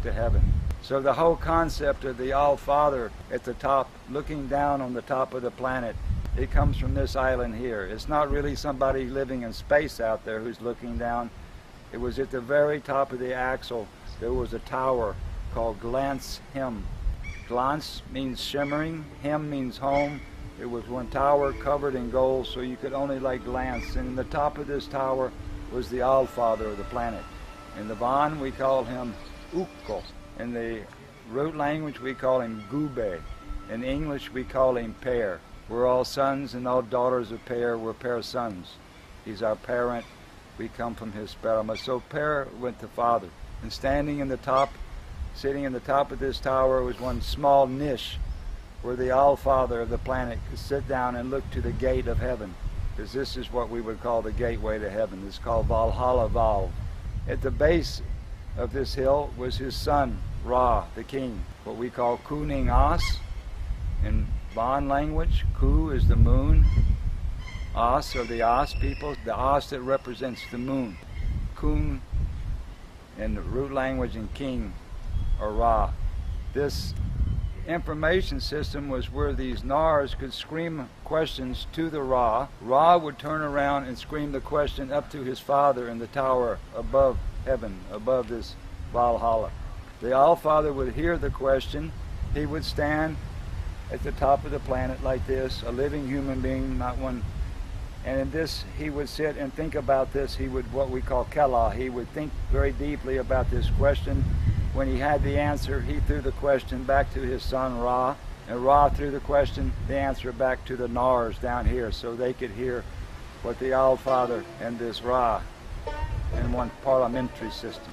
to heaven. So the whole concept of the All-Father at the top, looking down on the top of the planet, it comes from this island here. It's not really somebody living in space out there who's looking down. It was at the very top of the axle. There was a tower called Glance Hem. Glance means shimmering, Hem means home. It was one tower covered in gold, so you could only like glance. And in the top of this tower was the All-Father of the planet. In the Van, we call him Ukko. In the root language, we call him Gube. In English, we call him Per. We're all sons and all daughters of Per. We're Per's sons. He's our parent. We come from his sperma. So Per went to Father. And standing in the top, sitting in the top of this tower, was one small niche where the All-Father of the planet could sit down and look to the gate of heaven. Because this is what we would call the gateway to heaven. It's called Valhalla Valve. At the base of this hill was his son, Ra, the king, what we call Kuning As. In Van language, Ku is the moon, As are the As people, the As that represents the moon. Kun in the root language and king or Ra. This information system was where these Nars could scream questions to the Ra. Ra would turn around and scream the question up to his father in the tower above heaven, above this Valhalla. The All-Father would hear the question. He would stand at the top of the planet like this, a living human being, not one. And in this, he would sit and think about this. He would, what we call Kela, he would think very deeply about this question. When he had the answer, he threw the question back to his son Ra, and Ra threw the answer back to the Nars down here, so they could hear what the All-Father and this Ra in one parliamentary system.